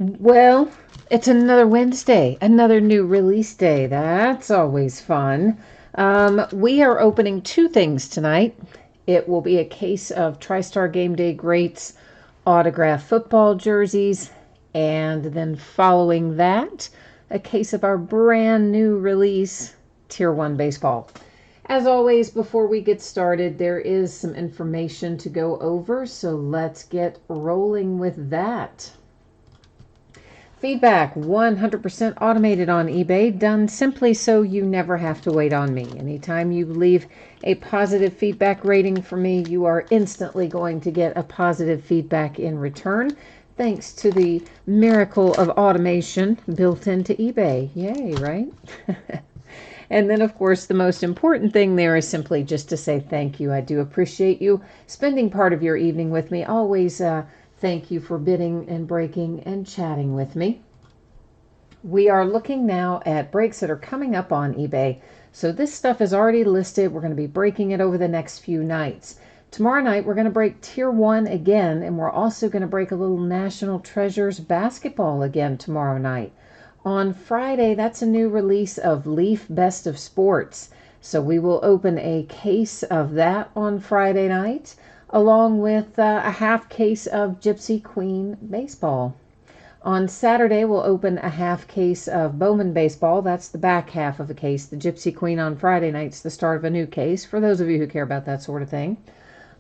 Well, it's another Wednesday, another new release day. That's always fun. We are opening two things tonight. It will be a case of TriStar Game Day Greats autographed football jerseys, and then following that, a case of our brand new release, Tier 1 Baseball. As always, before we get started, there is some information to go over, so let's get rolling with that. Feedback 100% automated on eBay, done simply so you never have to wait on me. Anytime you leave a positive feedback rating for me, you are instantly going to get a positive feedback in return, thanks to the miracle of automation built into eBay. Yay, right? And then, of course, the most important thing there is simply just to say thank you. I do appreciate you spending part of your evening with me. Always thank you for bidding and breaking and chatting with me. We are looking now at breaks that are coming up on eBay. So this stuff is already listed. We're going to be breaking it over the next few nights. Tomorrow night, we're going to break Tier 1 again, and we're also going to break a little National Treasures basketball again tomorrow night. On Friday, that's a new release of Leaf Best of Sports. So we will open a case of that on Friday night, along with a half case of Gypsy Queen baseball. On Saturday, we'll open a half case of Bowman baseball. That's the back half of a case. The Gypsy Queen on Friday night's the start of a new case, for those of you who care about that sort of thing.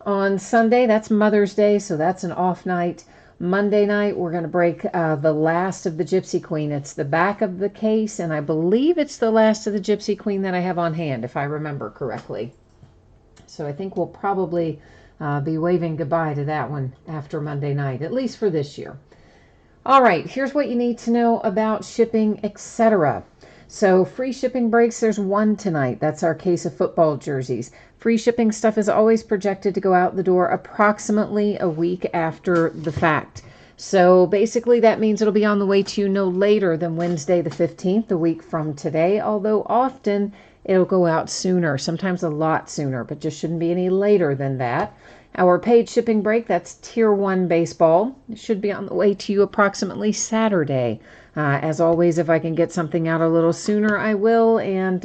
On Sunday, that's Mother's Day, so that's an off night. Monday night, we're going to break the last of the Gypsy Queen. It's the back of the case, and I believe it's the last of the Gypsy Queen that I have on hand, if I remember correctly. So I think we'll probably be waving goodbye to that one after Monday night, at least for this year. All right, here's what you need to know about shipping, etc. So free shipping breaks, there's one tonight. That's our case of football jerseys. Free shipping stuff is always projected to go out the door approximately a week after the fact. So basically that means it'll be on the way to you no later than Wednesday the 15th, a week from today, although often it'll go out sooner, sometimes a lot sooner, but just shouldn't be any later than that. Our paid shipping break, that's Tier 1 baseball. It should be on the way to you approximately Saturday. As always, if I can get something out a little sooner, I will. And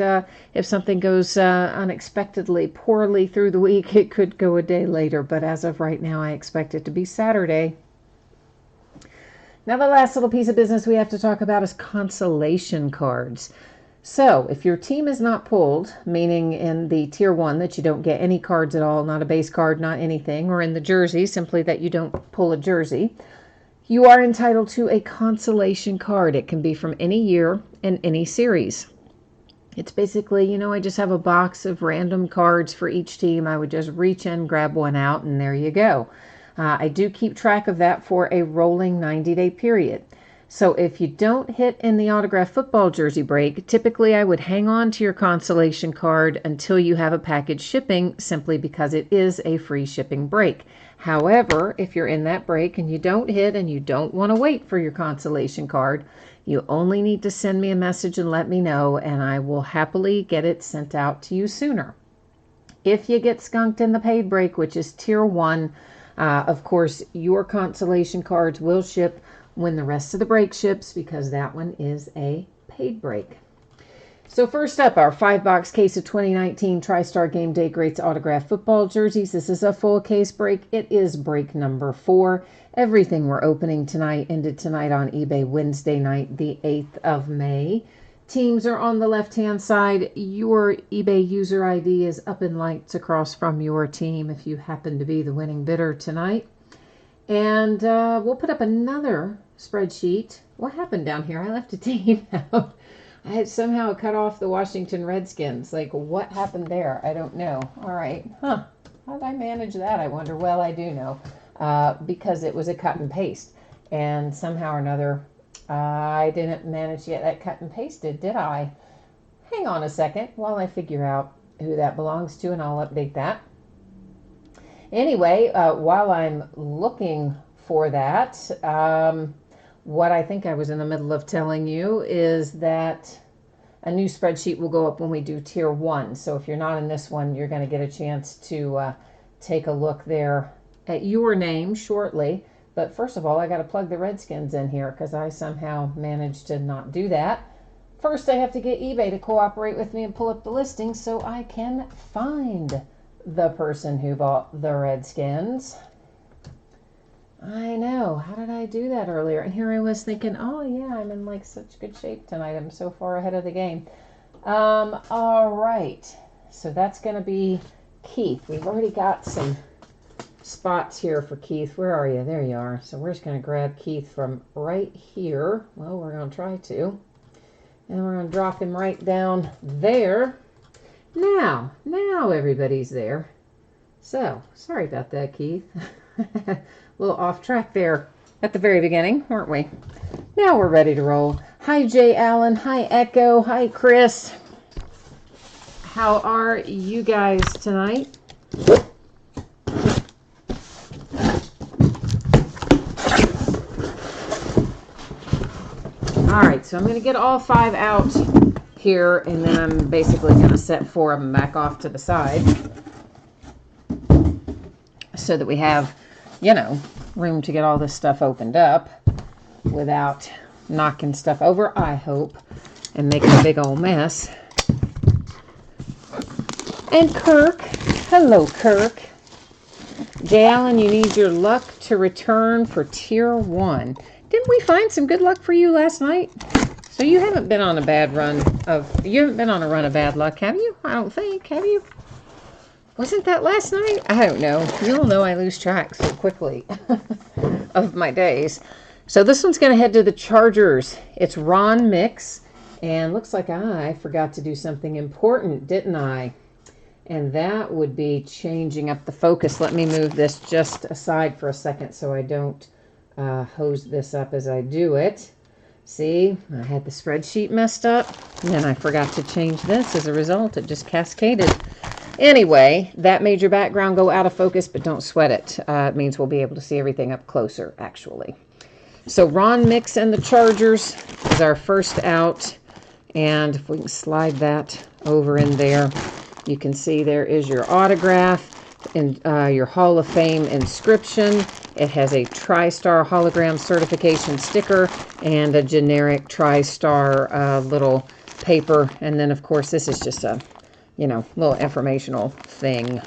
if something goes unexpectedly poorly through the week, it could go a day later. But as of right now, I expect it to be Saturday. Now, the last little piece of business we have to talk about is consolation cards. So if your team is not pulled, meaning in the Tier 1 that you don't get any cards at all, not a base card, not anything, or in the jersey, simply that you don't pull a jersey, you are entitled to a consolation card. It can be from any year and any series. It's basically, I just have a box of random cards for each team. I would just reach in, grab one out, and there you go. I do keep track of that for a rolling 90-day period. So if you don't hit in the autographed football jersey break, typically I would hang on to your consolation card until you have a package shipping, simply because it is a free shipping break. However, if you're in that break and you don't hit and you don't want to wait for your consolation card, you only need to send me a message and let me know, and I will happily get it sent out to you sooner. If you get skunked in the paid break, which is Tier 1, of course, your consolation cards will ship when the rest of the break ships, because that one is a paid break. So first up, our 5-box case of 2019 TriStar Game Day Greats autographed football jerseys. This is a full case break. It is break number 4. Everything we're opening tonight ended tonight on eBay Wednesday night, the 8th of May. Teams are on the left-hand side. Your eBay user ID is up in lights across from your team if you happen to be the winning bidder tonight. And we'll put up another spreadsheet. What happened down here? I left a team out. I had somehow cut off the Washington Redskins. Like, what happened there? I don't know. All right. How did I manage that, I wonder? Well, I do know. Because it was a cut and paste. And somehow or another, I didn't manage to get that cut and pasted, did I? Hang on a second while I figure out who that belongs to, and I'll update that. Anyway, while I'm looking for that, what I think I was in the middle of telling you is that a new spreadsheet will go up when we do Tier 1. So if you're not in this one, you're going to get a chance to take a look there at your name shortly. But first of all, I got to plug the Redskins in here because I somehow managed to not do that. First, I have to get eBay to cooperate with me and pull up the listing so I can find the person who bought the Redskins. I know. How did I do that earlier? And here I was thinking, oh yeah, I'm in like such good shape tonight. I'm so far ahead of the game. All right. So that's going to be Keith. We've already got some spots here for Keith. Where are you? There you are. So we're just going to grab Keith from right here. Well, we're going to try to. And we're going to drop him right down there. Now everybody's there. So, sorry about that, Keith. A little off track there at the very beginning, weren't we? Now we're ready to roll. Hi, Jay Allen. Hi, Echo. Hi, Chris. How are you guys tonight? All right, so I'm going to get all 5 out here, and then I'm basically going to set 4 of them back off to the side so that we have, you know, room to get all this stuff opened up without knocking stuff over, I hope, and making a big old mess. And Kirk, hello Kirk. Jay Allen, you need your luck to return for tier 1. Didn't we find some good luck for you last night? So you haven't been on a run of bad luck, have you? I don't think, have you? Wasn't that last night? I don't know. You'll know I lose track so quickly of my days. So this one's going to head to the Chargers. It's Ron Mix. And looks like I forgot to do something important, didn't I? And that would be changing up the focus. Let me move this just aside for a second so I don't hose this up as I do it. See, I had the spreadsheet messed up, and then I forgot to change this. As a result, it just cascaded. Anyway, that made your background go out of focus, but don't sweat it. It means we'll be able to see everything up closer, actually. So Ron Mix and the Chargers is our first out. And if we can slide that over in there, you can see there is your autograph and your Hall of Fame inscription. It has a TriStar hologram certification sticker and a generic TriStar little paper. And then, of course, this is just a, you know, little informational thing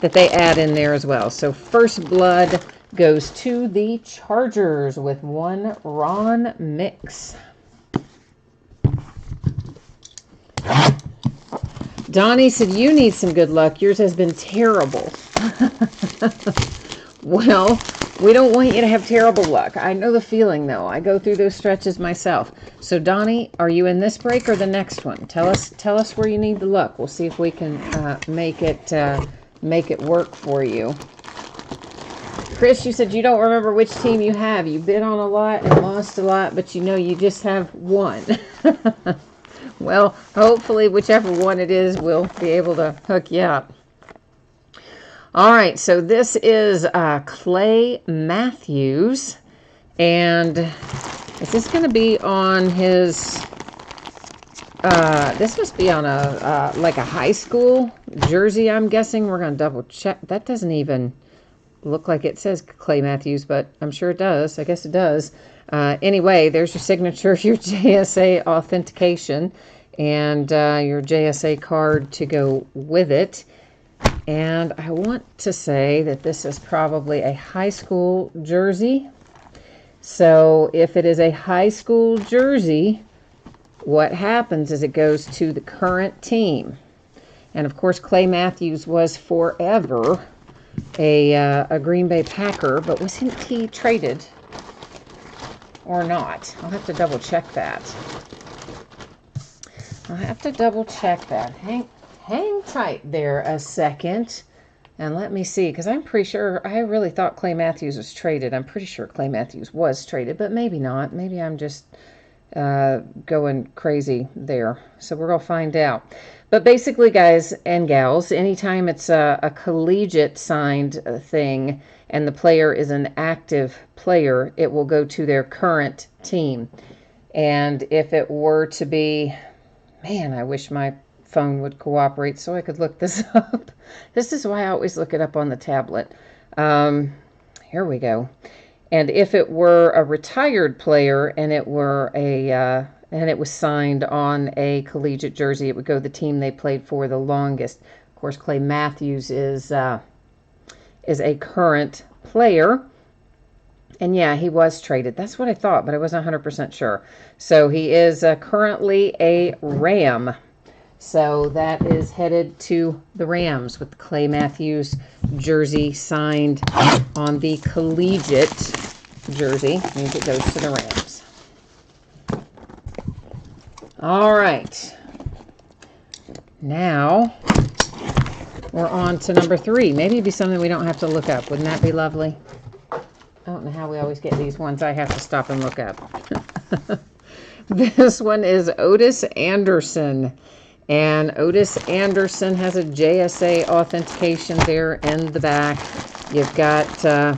that they add in there as well. So first blood goes to the Chargers with 1 Ron Mix. Donnie said, you need some good luck. Yours has been terrible. Well, we don't want you to have terrible luck. I know the feeling, though. I go through those stretches myself. So, Donnie, are you in this break or the next one? Tell us where you need the luck. We'll see if we can make it work for you. Chris, you said you don't remember which team you have. You bid on a lot and lost a lot, but you know you just have one. Well, hopefully whichever one it is, we'll be able to hook you up. All right, so this is Clay Matthews, and is this going to be on his, this must be on a, like a high school jersey, I'm guessing. We're going to double check. That doesn't even look like it says Clay Matthews, but I'm sure it does. I guess it does. Anyway, there's your signature, your JSA authentication, and your JSA card to go with it. And I want to say that this is probably a high school jersey. So if it is a high school jersey, what happens is it goes to the current team. And of course, Clay Matthews was forever a Green Bay Packer, but wasn't he traded or not? I'll have to double check that. Hang tight there a second, and let me see, because I'm pretty sure, I really thought Clay Matthews was traded. I'm pretty sure Clay Matthews was traded, but maybe not. Maybe I'm just going crazy there. So we're going to find out. But basically, guys and gals, anytime it's a collegiate signed thing and the player is an active player, it will go to their current team. And if it were to be, man, I wish my phone would cooperate so I could look this up. This is why I always look it up on the tablet. Here we go. And if it were a retired player and it were and it was signed on a collegiate jersey, it would go the team they played for the longest. Of course, Clay Matthews is a current player. And yeah, he was traded. That's what I thought, but I wasn't 100% sure. So he is currently a Ram. So that is headed to the Rams with the Clay Matthews jersey signed on the collegiate jersey. Means it goes to the Rams. All right. Now we're on to number 3. Maybe it'd be something we don't have to look up. Wouldn't that be lovely? I don't know how we always get these ones I have to stop and look up. This one is Otis Anderson. And Otis Anderson has a JSA authentication there in the back. You've got a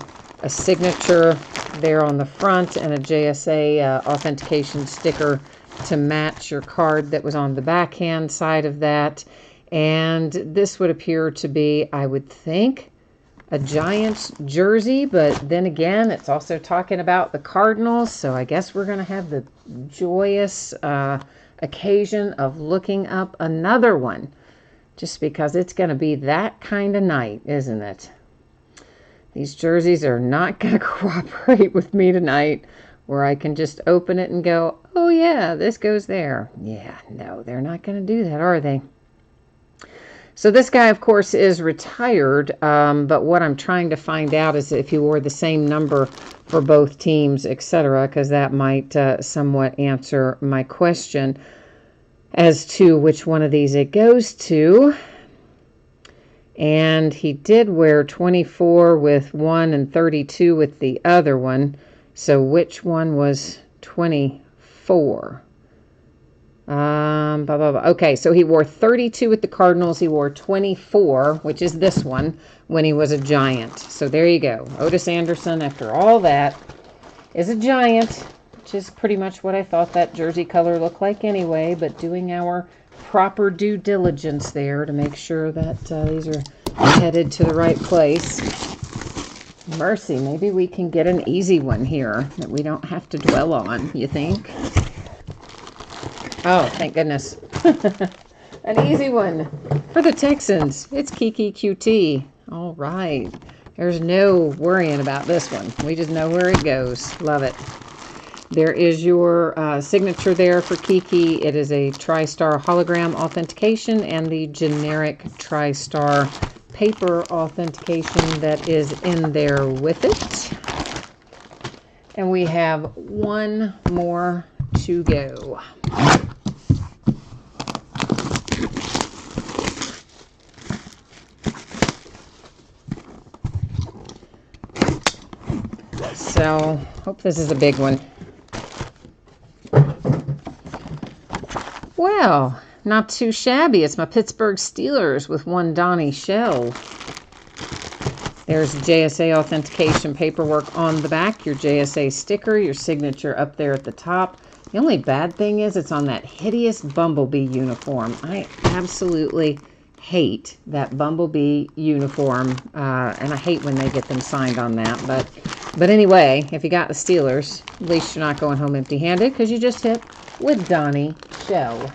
signature there on the front and a JSA authentication sticker to match your card that was on the backhand side of that. And this would appear to be, I would think, a Giants jersey, but then again, it's also talking about the Cardinals, so I guess we're going to have the joyous occasion of looking up another one, just because it's going to be that kind of night, isn't it? These jerseys are not going to cooperate with me tonight, where I can just open it and go, oh yeah, this goes there. Yeah, no, they're not going to do that, are they? So this guy, of course, is retired, but what I'm trying to find out is if he wore the same number for both teams, etc., because that might somewhat answer my question as to which one of these it goes to. And he did wear 24 with one and 32 with the other one. So which one was 24? Okay, so he wore 32 with the Cardinals. He wore 24, which is this one, when he was a Giant. So there you go. Otis Anderson, after all that, is a Giant, which is pretty much what I thought that jersey color looked like anyway, but doing our proper due diligence there to make sure that these are headed to the right place. Mercy, maybe we can get an easy one here that we don't have to dwell on, you think? Oh, thank goodness. An easy one for the Texans. It's Keke QT. All right. There's no worrying about this one. We just know where it goes. Love it. There is your signature there for Keke. It is a TriStar hologram authentication and the generic TriStar paper authentication that is in there with it. And we have one more to go. So, hope this is a big one. Well, not too shabby. It's my Pittsburgh Steelers with one Donnie Shell. There's JSA authentication paperwork on the back, your JSA sticker, your signature up there at the top. The only bad thing is it's on that hideous Bumblebee uniform. I absolutely hate that Bumblebee uniform, and I hate when they get them signed on that. But anyway, if you got the Steelers, at least you're not going home empty-handed because you just hit with Donnie Shell.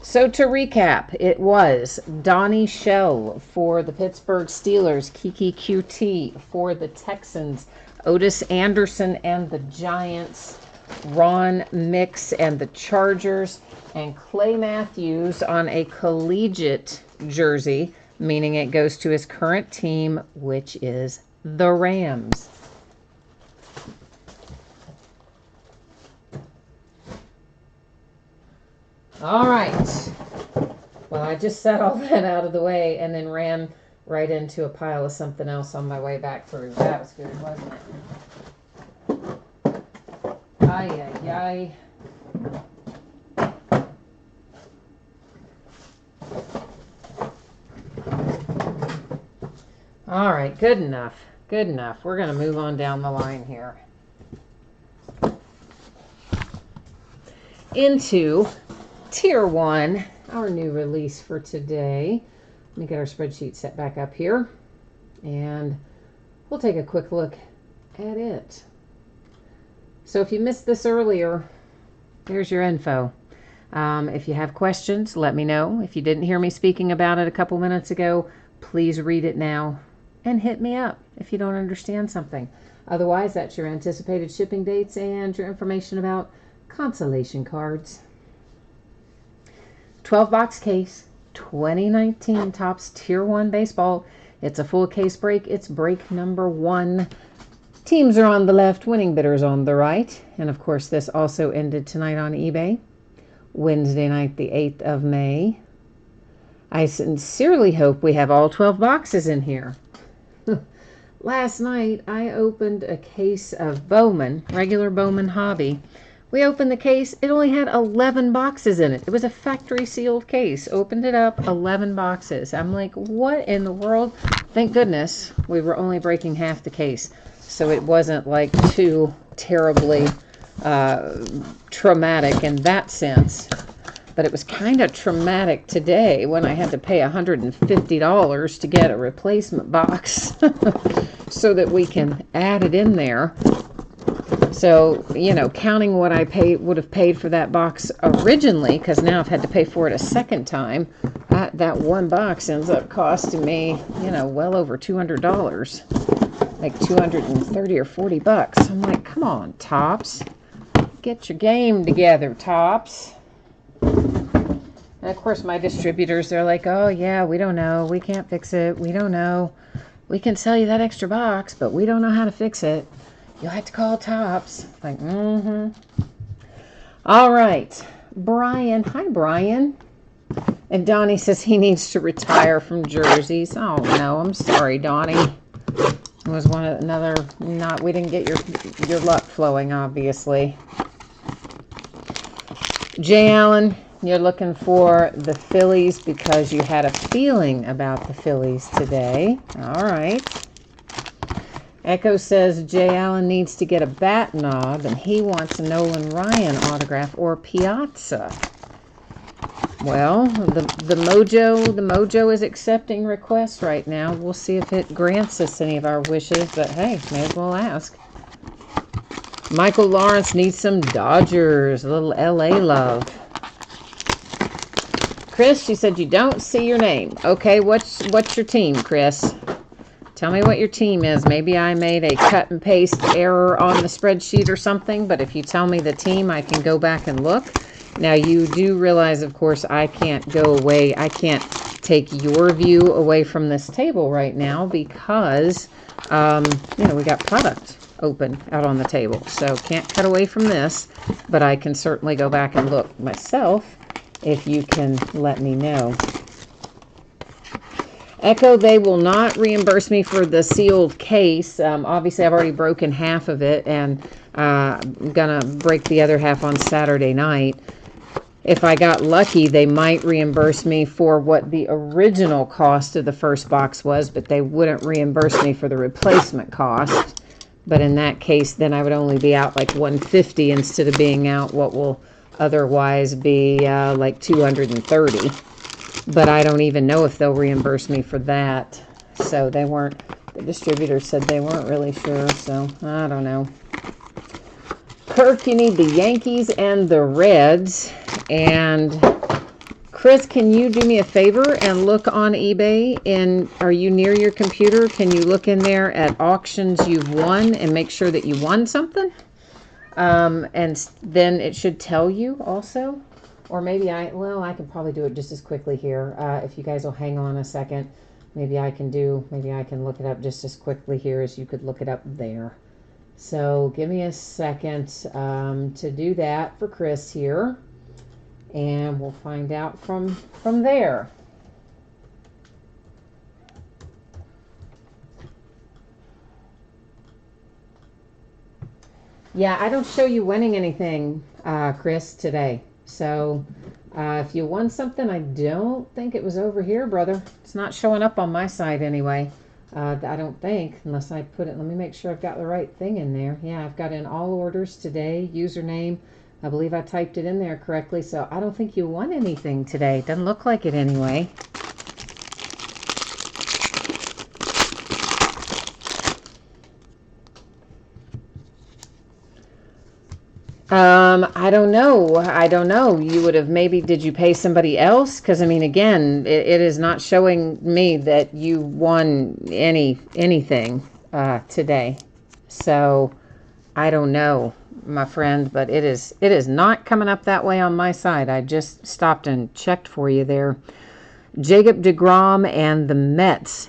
So to recap, it was Donnie Shell for the Pittsburgh Steelers, Keke QT for the Texans, Otis Anderson and the Giants, Ron Mix and the Chargers, and Clay Matthews on a collegiate jersey, meaning it goes to his current team, which is the Rams. All right. Well, I just set all that out of the way and then ran right into a pile of something else on my way back through. That was good, wasn't it? Ay, ay, ay. All right, good enough. Good enough. We're going to move on down the line here. Into Tier 1, our new release for today. Let me get our spreadsheet set back up here. And we'll take a quick look at it. So if you missed this earlier, here's your info. If you have questions, let me know. If you didn't hear me speaking about it a couple minutes ago, please read it now and hit me up if you don't understand something. Otherwise, that's your anticipated shipping dates and your information about consolation cards. 12-box case, 2019 Topps Tier 1 Baseball. It's a full case break. It's break number 1. Teams are on the left, winning bidders on the right. And of course, this also ended tonight on eBay. Wednesday night, the 8th of May. I sincerely hope we have all 12 boxes in here. Last night, I opened a case of Bowman, regular Bowman Hobby. We opened the case. It only had 11 boxes in it. It was a factory sealed case. Opened it up, 11 boxes. I'm like, what in the world? Thank goodness we were only breaking half the case. So it wasn't like too terribly traumatic in that sense. But it was kind of traumatic today when I had to pay $150 to get a replacement box so that we can add it in there. So, you know, counting what I would have paid for that box originally, because now I've had to pay for it a second time, that one box ends up costing me, you know, well over $200, like 230 or 40 bucks. I'm like, come on, Topps, get your game together, Topps. And of course, my distributors, they're like, oh yeah, we don't know, we can't fix it, we don't know, we can sell you that extra box, but we don't know how to fix it. You'll have to call Topps. Like, All right. Brian. Hi, Brian. And Donnie says he needs to retire from jerseys. Oh, no. I'm sorry, Donnie. It was we didn't get your luck flowing, obviously. Jay Allen, you're looking for the Phillies because you had a feeling about the Phillies today. All right. Echo says Jay Allen needs to get a bat knob and he wants a Nolan Ryan autograph or Piazza. Well, the Mojo is accepting requests right now. We'll see if it grants us any of our wishes, but hey, may as well ask. Michael Lawrence needs some Dodgers, a little LA love. Chris, she said you don't see your name. Okay, what's your team, Chris? Tell me what your team is. Maybe I made a cut and paste error on the spreadsheet or something, but if you tell me the team, I can go back and look. Now, you do realize, of course, I can't go away. I can't take your view away from this table right now because, we got product open out on the table. So can't cut away from this, but I can certainly go back and look myself if you can let me know. Echo, they will not reimburse me for the sealed case. Obviously, I've already broken half of it, and I'm going to break the other half on Saturday night. If I got lucky, they might reimburse me for what the original cost of the first box was, but they wouldn't reimburse me for the replacement cost. But in that case, then I would only be out like $150 instead of being out what will otherwise be like $230. But I don't even know if they'll reimburse me for that. So the distributor said they weren't really sure, so I don't know. Kirk, you need the Yankees and the Reds. And Chris, can you do me a favor and look on eBay? Are you near your computer? Can you look in there at auctions you've won and make sure that you won something? And then it should tell you also. Or maybe I can probably do it just as quickly here. If you guys will hang on a second, maybe I can look it up just as quickly here as you could look it up there. So give me a second to do that for Chris here. And we'll find out from there. Yeah, I don't show you winning anything, Chris, today. So if you won something, I don't think it was over here, brother. It's not showing up on my side anyway. I don't think, unless I put it. Let me make sure I've got the right thing in there. Yeah, I've got in all orders today, username. I believe I typed it in there correctly. So I don't think you won anything today. Doesn't look like it anyway. I don't know. I don't know. You would have maybe, did you pay somebody else? Because I mean, again, it is not showing me that you won anything today. So I don't know, my friend, but it is not coming up that way on my side. I just stopped and checked for you there. Jacob deGrom and the Mets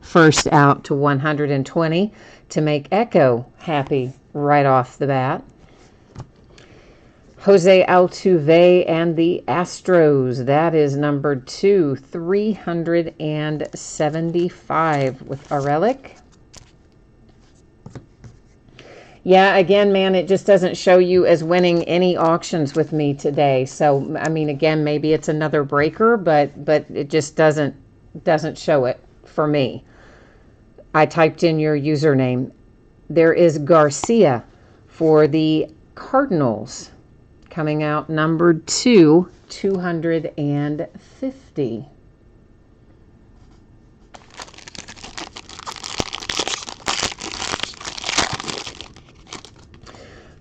first out to 120 to make Echo happy right off the bat. Jose Altuve and the Astros. That is number 2, 375 with a relic. Yeah, again, man, it just doesn't show you as winning any auctions with me today. So, I mean, again, maybe it's another breaker, but it just doesn't show it for me. I typed in your username. There is Garcia for the Cardinals. Coming out number 2, 250.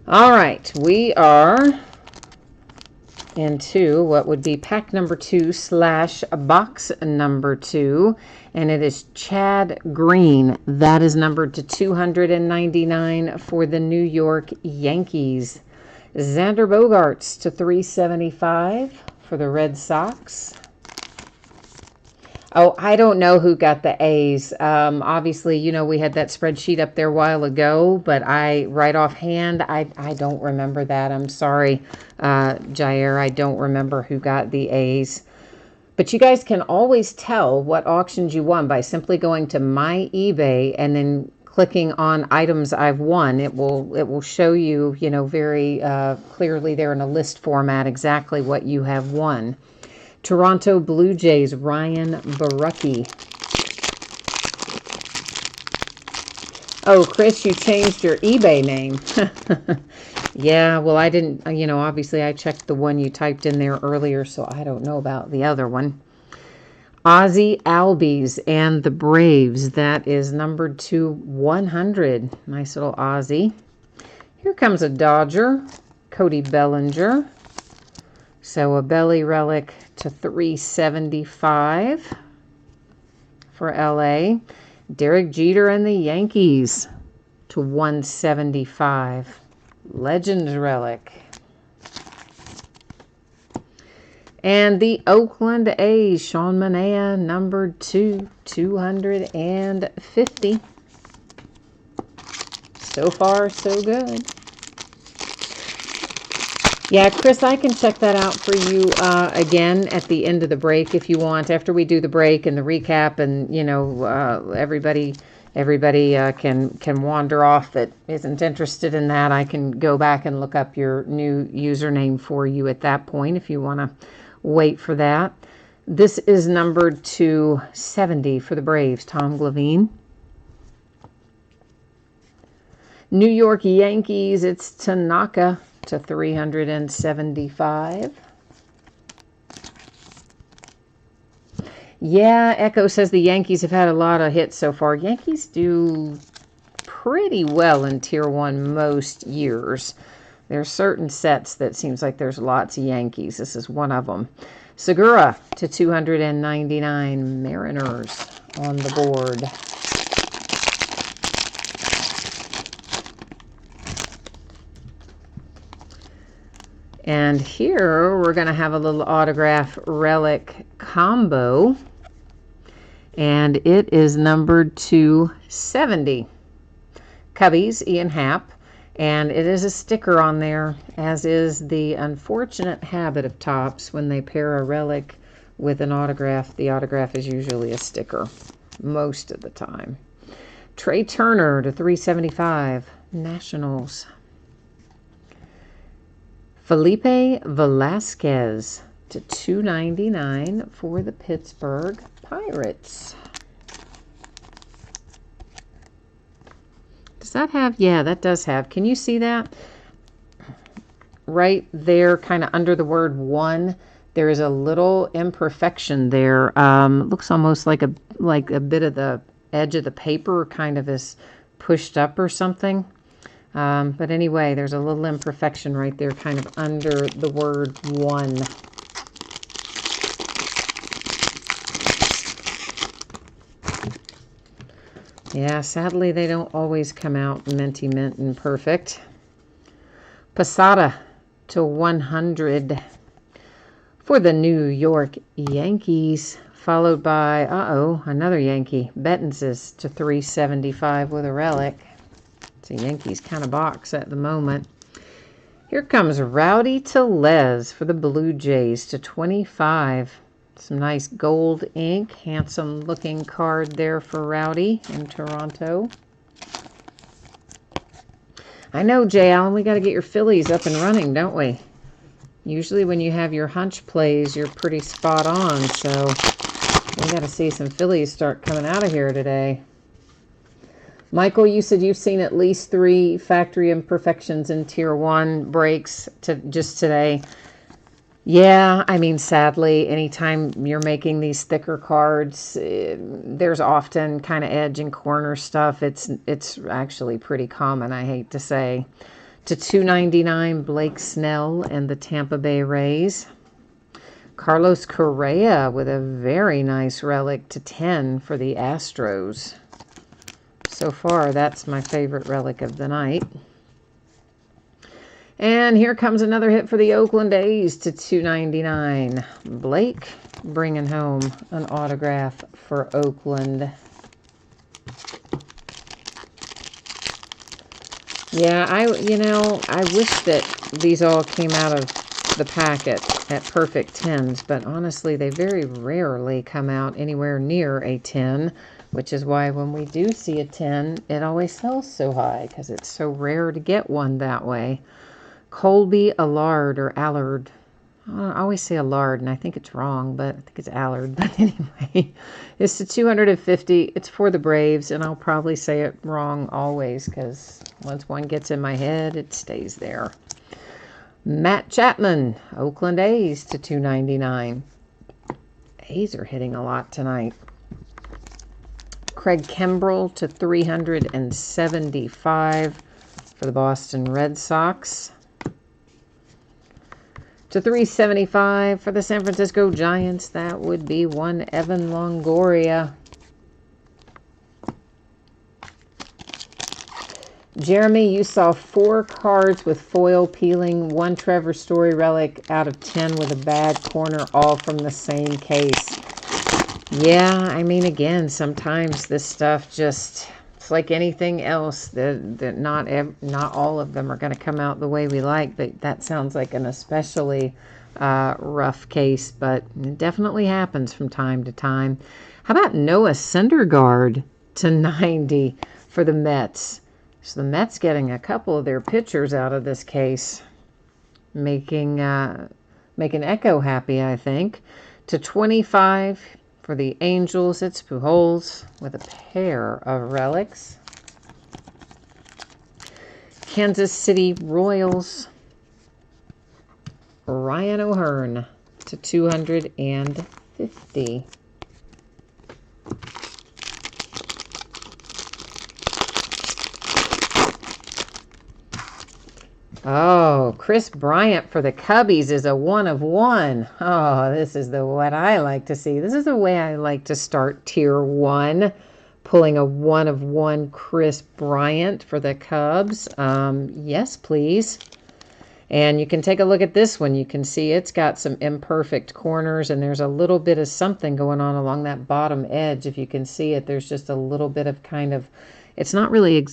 All right, we are into what would be pack number 2 / box number 2, and it is Chad Green. That is numbered to 299 for the New York Yankees. Xander Bogaerts to 375 for the Red Sox. Oh, I don't know who got the A's. Obviously, you know, we had that spreadsheet up there a while ago, but right offhand, I don't remember that. I'm sorry, Jair, I don't remember who got the A's. But you guys can always tell what auctions you won by simply going to my eBay and then clicking on items I've won. It will show you, you know, very clearly there in a list format exactly what you have won. Toronto Blue Jays, Ryan Borucki. Oh, Chris, you changed your eBay name. Yeah, well, I didn't, you know, obviously I checked the one you typed in there earlier, so I don't know about the other one. Ozzie Albies and the Braves. That is numbered to 100. Nice little Ozzie. Here comes a Dodger, Cody Bellinger. So a belly relic to 375 for LA. Derek Jeter and the Yankees to 175. Legends relic. And the Oakland A's, Sean Manaea, numbered 2, 250. So far, so good. Yeah, Chris, I can check that out for you again at the end of the break if you want. After we do the break and the recap, and you know, everybody can wander off that isn't interested in that. I can go back and look up your new username for you at that point if you want to wait for that. This is numbered to 70 for the Braves, Tom Glavine. New York Yankees, it's Tanaka to 375. Yeah, Echo says the Yankees have had a lot of hits so far. Yankees do pretty well in Tier 1 most years. There are certain sets that seems like there's lots of Yankees. This is one of them. Segura to 299. Mariners on the board. And here we're going to have a little autograph relic combo. And it is numbered to 70. Cubbies, Ian Happ. And it is a sticker on there, as is the unfortunate habit of Topps. When they pair a relic with an autograph, the autograph is usually a sticker most of the time. Trey Turner to 375. Nationals. Felipe Velasquez to 299 for the Pittsburgh Pirates. Does that have? Yeah, that does have. Can you see that? Right there, kind of under the word 1, there is a little imperfection there. Looks almost like a bit of the edge of the paper kind of is pushed up or something. But anyway, there's a little imperfection right there, kind of under the word one. Yeah, sadly, they don't always come out minty mint and perfect. Posada to 100 for the New York Yankees, followed by, another Yankee, Bettenses to 375 with a relic. It's a Yankees kind of box at the moment. Here comes Rowdy Tellez for the Blue Jays to 25. Some nice gold ink, handsome looking card there for Rowdy in Toronto. I know, Jay Allen, we got to get your Phillies up and running, don't we? Usually when you have your hunch plays, you're pretty spot on, so we got to see some Phillies start coming out of here today. Michael, you said you've seen at least 3 factory imperfections in Tier 1 breaks just today. Yeah, I mean, sadly, anytime you're making these thicker cards, there's often kind of edge and corner stuff. It's actually pretty common, I hate to say. To 299, Blake Snell and the Tampa Bay Rays. Carlos Correa with a very nice relic to 10 for the Astros. So far, that's my favorite relic of the night. And here comes another hit for the Oakland A's to 299. Blake bringing home an autograph for Oakland. Yeah, I wish that these all came out of the packet at perfect 10s, but honestly, they very rarely come out anywhere near a 10, which is why when we do see a 10, it always sells so high, because it's so rare to get one that way. Colby Allard, or Allard. I always say Allard, and I think it's wrong, but I think it's Allard. But anyway, it's to 250. It's for the Braves, and I'll probably say it wrong always, because once one gets in my head, it stays there. Matt Chapman, Oakland A's to 299. A's are hitting a lot tonight. Craig Kimbrell to 375 for the Boston Red Sox. To 375 for the San Francisco Giants, that would be one Evan Longoria. Jeremy, you saw 4 cards with foil peeling, 1 Trevor Story relic out of 10 with a bad corner, all from the same case. Yeah, I mean, again, sometimes this stuff just, it's like anything else, that not all of them are going to come out the way we like, but that sounds like an especially rough case, but it definitely happens from time to time. How about Noah Syndergaard to 90 for the Mets? So the Mets getting a couple of their pitchers out of this case, making Echo happy, I think. To 25 for the Angels, it's Pujols with a pair of relics. Kansas City Royals, Ryan O'Hearn to 250. Oh, Chris Bryant for the Cubbies is a 1 of 1. Oh, this is what I like to see. This is the way I like to start Tier 1. Pulling a 1 of 1 Chris Bryant for the Cubs. Yes, please. And you can take a look at this one. You can see it's got some imperfect corners, and there's a little bit of something going on along that bottom edge. If you can see it, there's just a little bit of kind of, it's not really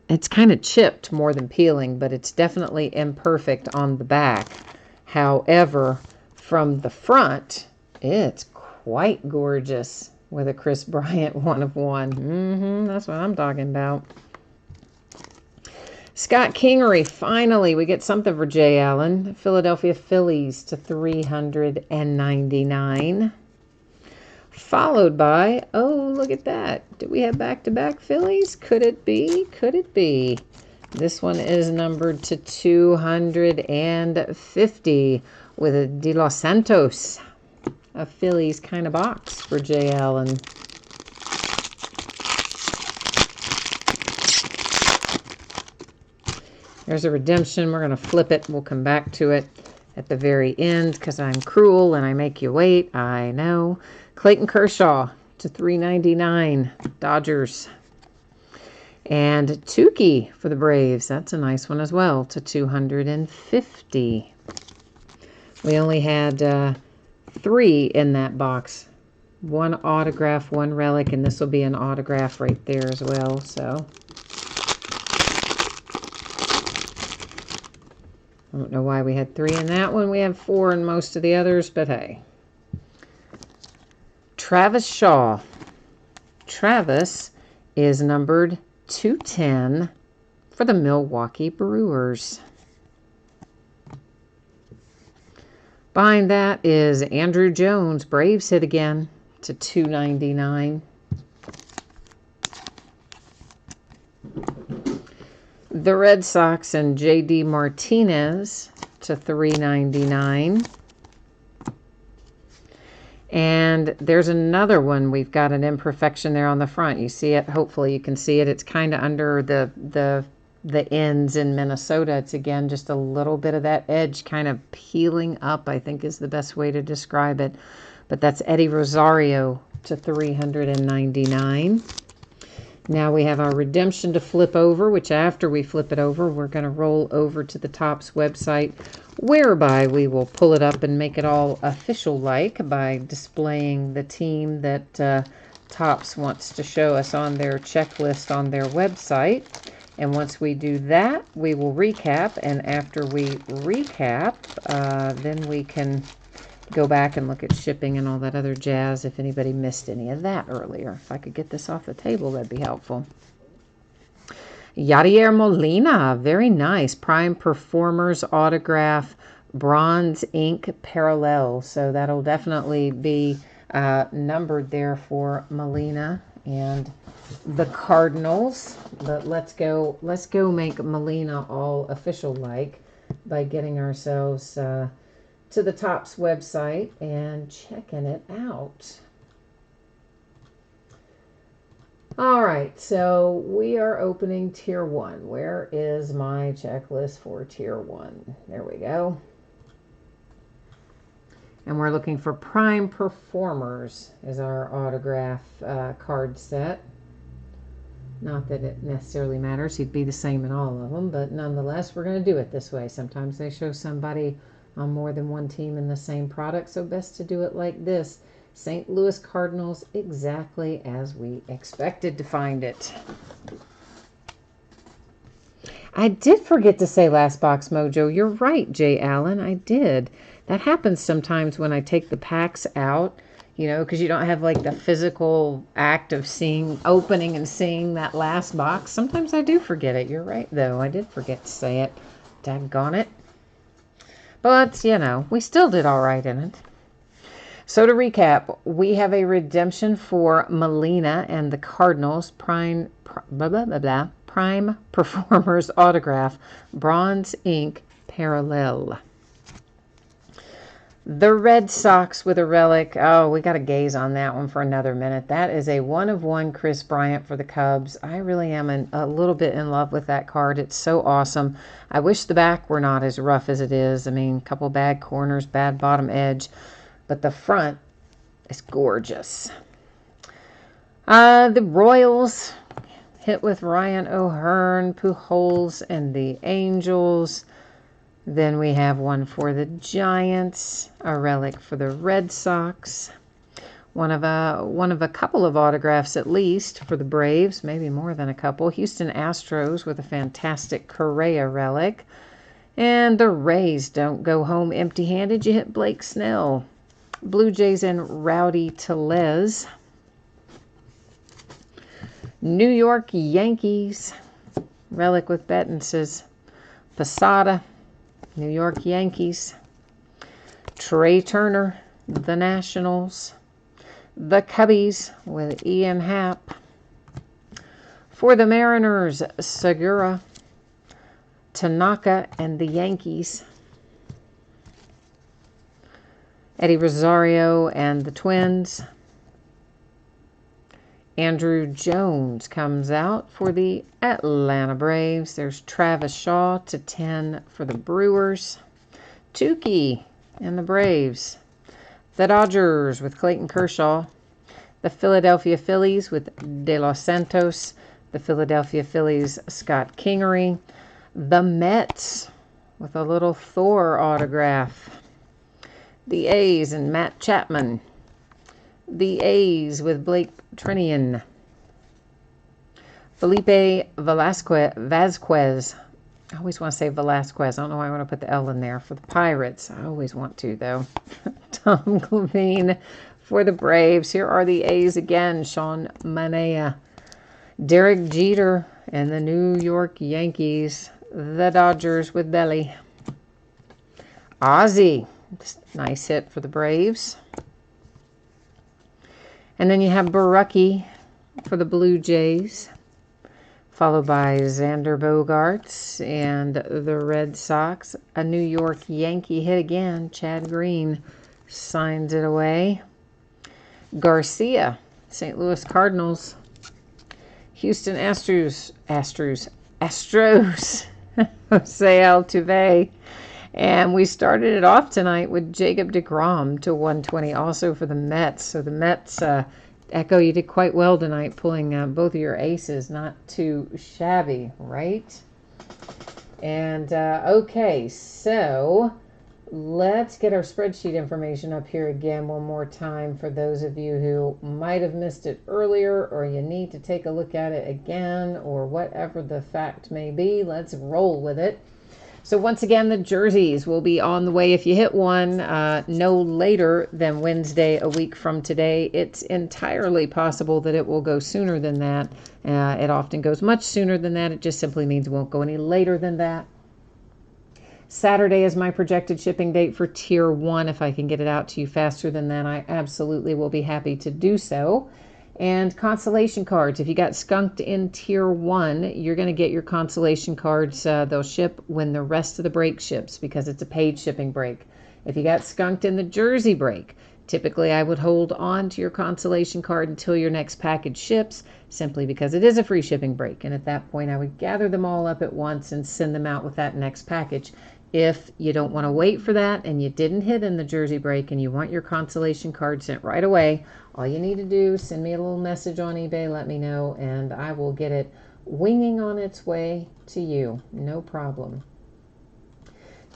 it's kind of chipped more than peeling, but it's definitely imperfect on the back. However, from the front, it's quite gorgeous with a Chris Bryant 1 of 1. That's what I'm talking about. Scott Kingery, finally, we get something for Jay Allen. Philadelphia Phillies to 399. Followed by, oh, look at that. Do we have back-to-back Phillies? Could it be? Could it be? This one is numbered to 250 with a De Los Santos. A Phillies kind of box for Jay Allen. There's a redemption. We're going to flip it. We'll come back to it at the very end because I'm cruel and I make you wait. I know. Clayton Kershaw to $3.99. Dodgers. And Tukey for the Braves. That's a nice one as well, to $250. We only had 3 in that box. 1 autograph, 1 relic, and this will be an autograph right there as well. So I don't know why we had 3 in that one. We have 4 in most of the others, but hey. Travis Shaw. Travis is numbered 210 for the Milwaukee Brewers. Behind that is Andrew Jones. Braves hit again to $2.99. The Red Sox and J.D. Martinez to $3.99. And there's another one. We've got an imperfection there on the front. You see it? Hopefully you can see it. It's kind of under the ends in Minnesota. It's, again, just a little bit of that edge kind of peeling up, I think is the best way to describe it. But that's Eddie Rosario to $399. Now we have our redemption to flip over, which after we flip it over, we're going to roll over to the Topps website, whereby we will pull it up and make it all official-like by displaying the team that Topps wants to show us on their checklist on their website. And once we do that, we will recap. And after we recap, then we can go back and look at shipping and all that other jazz if anybody missed any of that earlier. If I could get this off the table, that'd be helpful. Yadier Molina, very nice. Prime Performers autograph, bronze ink parallel. So that'll definitely be numbered there for Molina and the Cardinals. But let's go make Molina all official like by getting ourselves to the Topps website and checking it out. All right, so we are opening Tier 1. Where is my checklist for Tier 1? There we go. And we're looking for Prime Performers as our autograph card set. Not that it necessarily matters. He'd be the same in all of them, but nonetheless, we're going to do it this way. Sometimes they show somebody on more than one team in the same product, so best to do it like this. St. Louis Cardinals, exactly as we expected to find it. I did forget to say Last Box Mojo. You're right, Jay Allen, I did. That happens sometimes when I take the packs out, you know, because you don't have like the physical act of opening and seeing that last box. Sometimes I do forget it. You're right, though. I did forget to say it. Daggone it. But, you know, we still did all right in it. So to recap, we have a redemption for Molina and the Cardinals, Prime Performers autograph, bronze ink parallel. The Red Sox with a relic. Oh, we got to gaze on that one for another minute. That is a 1/1 Chris Bryant for the Cubs. I really am a little bit in love with that card. It's so awesome. I wish the back were not as rough as it is. I mean, a couple bad corners, bad bottom edge. But the front is gorgeous. The Royals hit with Ryan O'Hearn, Pujols, and the Angels. Then we have one for the Giants, a relic for the Red Sox, one of a couple of autographs at least for the Braves, maybe more than a couple. Houston Astros with a fantastic Correa relic. And the Rays don't go home empty-handed. You hit Blake Snell. Blue Jays and Rowdy Tellez. New York Yankees, relic with Bettenses. Posada, New York Yankees. Trey Turner, the Nationals. The Cubbies with Ian Happ. For the Mariners, Segura, Tanaka, and the Yankees. Eddie Rosario and the Twins. Andrew Jones comes out for the Atlanta Braves. There's Travis Shaw to 10 for the Brewers. Tukey and the Braves. The Dodgers with Clayton Kershaw. The Philadelphia Phillies with De Los Santos. The Philadelphia Phillies, Scott Kingery. The Mets with a little Thor autograph. The A's and Matt Chapman. The A's with Blake Trinian. Felipe Vasquez. I always want to say Velasquez. I don't know why I want to put the L in there. For the Pirates. I always want to, though. Tom Clavine for the Braves. Here are the A's again. Sean Manaea. Derek Jeter and the New York Yankees. The Dodgers with Belly. Ozzie. Nice hit for the Braves. And then you have Barucki for the Blue Jays, followed by Xander Bogaerts and the Red Sox. A New York Yankee hit again. Chad Green signs it away. Garcia, St. Louis Cardinals. Houston Astros. Jose Altuve. And we started it off tonight with Jacob deGrom to 120, also for the Mets. So the Mets, Echo, you did quite well tonight, pulling both of your aces. Not too shabby, right? And, okay, so let's get our spreadsheet information up here again one more time for those of you who might have missed it earlier, or you need to take a look at it again, or whatever the fact may be. Let's roll with it. So once again, the jerseys will be on the way if you hit one no later than Wednesday, a week from today. It's entirely possible that it will go sooner than that. It often goes much sooner than that. It just simply means it won't go any later than that. Saturday is my projected shipping date for Tier 1. If I can get it out to you faster than that, I absolutely will be happy to do so. And consolation cards. If you got skunked in Tier 1, you're going to get your consolation cards. They'll ship when the rest of the break ships because it's a paid shipping break. If you got skunked in the jersey break, typically I would hold on to your consolation card until your next package ships, simply because it is a free shipping break. And at that point, I would gather them all up at once and send them out with that next package. If you don't want to wait for that and you didn't hit in the jersey break and you want your consolation card sent right away, all you need to do, send me a little message on eBay, let me know, and I will get it winging on its way to you. No problem.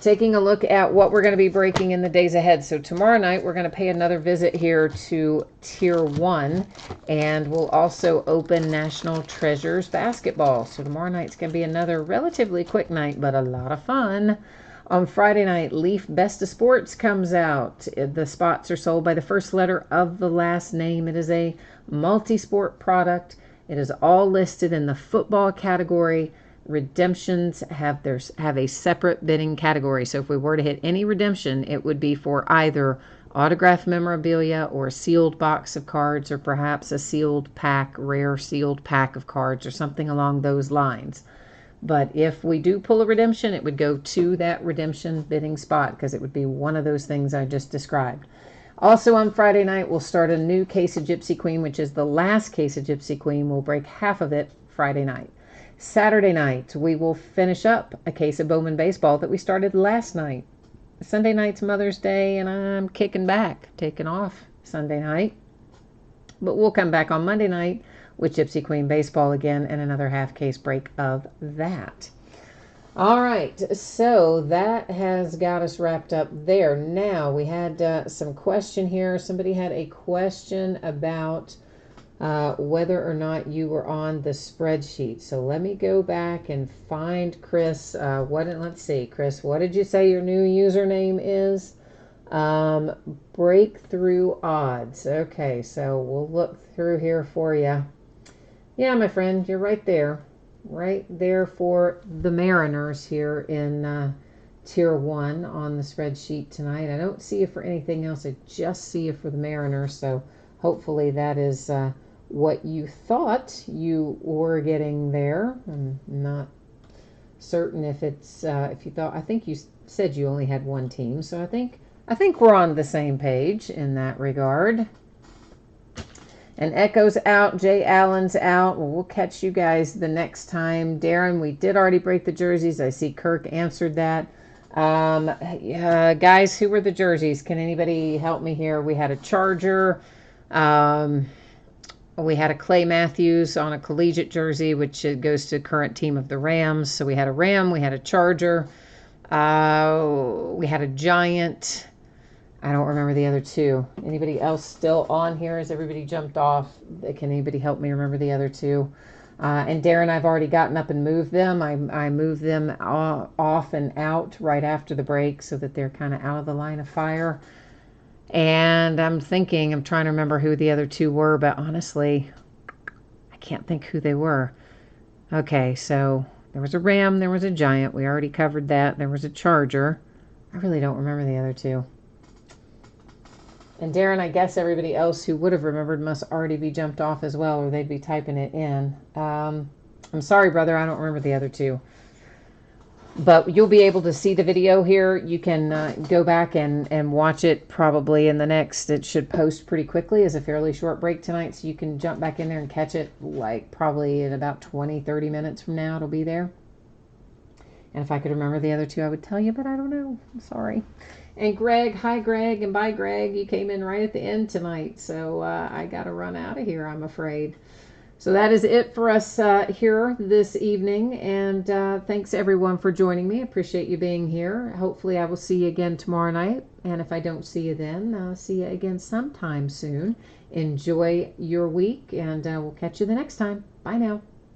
Taking a look at what we're going to be breaking in the days ahead. So tomorrow night, we're going to pay another visit here to Tier 1, and we'll also open National Treasures Basketball. So tomorrow night's going to be another relatively quick night, but a lot of fun. On Friday night, Leaf Best of Sports comes out. The spots are sold by the first letter of the last name. It is a multi-sport product. It is all listed in the football category. Redemptions have a separate bidding category. So if we were to hit any redemption, it would be for either autographed memorabilia or a sealed box of cards, or perhaps a sealed pack, rare sealed pack of cards, or something along those lines. But if we do pull a redemption, it would go to that redemption bidding spot because it would be one of those things I just described. Also on Friday night, we'll start a new case of Gypsy Queen, which is the last case of Gypsy Queen. We'll break half of it Friday night. Saturday night, we will finish up a case of Bowman Baseball that we started last night. Sunday night's Mother's Day, and I'm kicking back, taking off Sunday night. But we'll come back on Monday night with Gypsy Queen Baseball again and another half case break of that. All right, so that has got us wrapped up there. Now, we had some question here. Somebody had a question about whether or not you were on the spreadsheet. So let me go back and find Chris. Let's see, Chris, what did you say your new username is? Breakthrough Odds. Okay, so we'll look through here for you. Yeah, my friend, you're right there. Right there for the Mariners here in Tier 1 on the spreadsheet tonight. I don't see you for anything else. I just see you for the Mariners. So hopefully that is what you thought you were getting there. I'm not certain if it's if you thought. I think you said you only had one team. So I think we're on the same page in that regard. And Echo's out. Jay Allen's out. Well, we'll catch you guys the next time. Darren, we did already break the jerseys. I see Kirk answered that. Guys, who were the jerseys? Can anybody help me here? We had a Charger. We had a Clay Matthews on a collegiate jersey, which goes to current team of the Rams. So we had a Ram. We had a Charger. We had a Giant. I don't remember the other two. Anybody else still on here? Has everybody jumped off? Can anybody help me remember the other two? And Darren, I've already gotten up and moved them. I moved them off and out right after the break so that they're kind of out of the line of fire. And I'm trying to remember who the other two were, but honestly, I can't think who they were. Okay, so there was a Ram, there was a Giant. We already covered that. There was a Charger. I really don't remember the other two. And Darren, I guess everybody else who would have remembered must already be jumped off as well, or they'd be typing it in. I'm sorry, brother, I don't remember the other two. But you'll be able to see the video here. You can go back and watch it probably in the next. It should post pretty quickly as a fairly short break tonight, so you can jump back in there and catch it like probably in about 20-30 minutes from now. It'll be there. And if I could remember the other two, I would tell you, but I don't know. I'm sorry. And Greg, hi Greg, and bye Greg. You came in right at the end tonight, so I got to run out of here, I'm afraid. So that is it for us here this evening, and thanks everyone for joining me. I appreciate you being here. Hopefully I will see you again tomorrow night, and if I don't see you then, I'll see you again sometime soon. Enjoy your week, and we'll catch you the next time. Bye now.